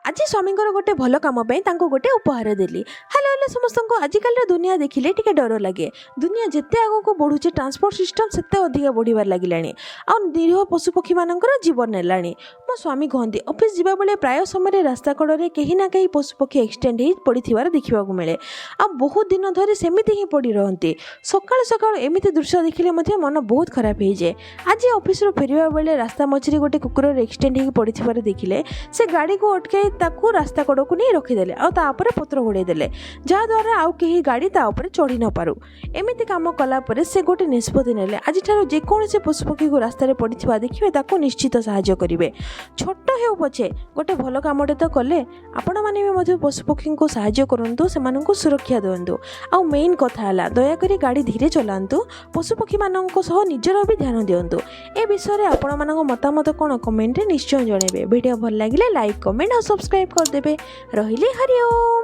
आज स्वामी गोटे भल कम गोटे उपहार देली। हेलो हेलो समस्त को आजिकल दुनिया देखिले टिके डर लगे। दुनिया जिते आग को बढ़ुचे ट्रांसपोर्ट सिस्टम सेते अधिक बढ़िबार लगिलानी। आ निरीह पशुपक्षी मानकर जीवन नेलानी। मो स्वामी कहते ऑफिस जीवा बेले प्राय समय रास्ता कड़े कहीं ना कहीं पशुपक्षी एक्सीडेंट हो पड़थिबार देखा मिले। आ बहुत दिन धरी सेमिति ही पड़ी रहती। सकाळ सकाळ एमिति दृश्य देखिले मध्य मन बहुत खराब हो जाए। आज ऑफिस फेरिया बेले रास्ता मझिरे गोटे कुकुर एक्सीडेंट हो पड़थिबार देखिले से गाड़ी को अटकाई ताकू रास्ता कड़ को नहीं रखीदे और पत्र घोड़ेदेले जहाद्वारा आउ कहीं गाड़ी ताऊपर चढ़ी न पारू। एमती कम कलापर से गोटे निष्पत्ति नेले आज जेकोसी पशुपक्षी को रास्तार पड़ा देखिए ताकू निश्चित साहाय्य करेंगे। छोट हो पछे गोटे भल कमटे तो कले आपण मैंने पशुपक्षी को साहाय्य करूँ से सुरक्षा दिंतु। आउ मेन कथा है दयाकोरी गाड़ी धीरे चलातु। पशुपक्षी मान निजर भी ध्यान दिंतु। ए विषय में आपण मान मतामत कौन कमेंट निश्चय जनइबे। वीडियो भल लगे लाइक कमेंट और सब्सक्राइब करदेवे। रहिले हरिओम।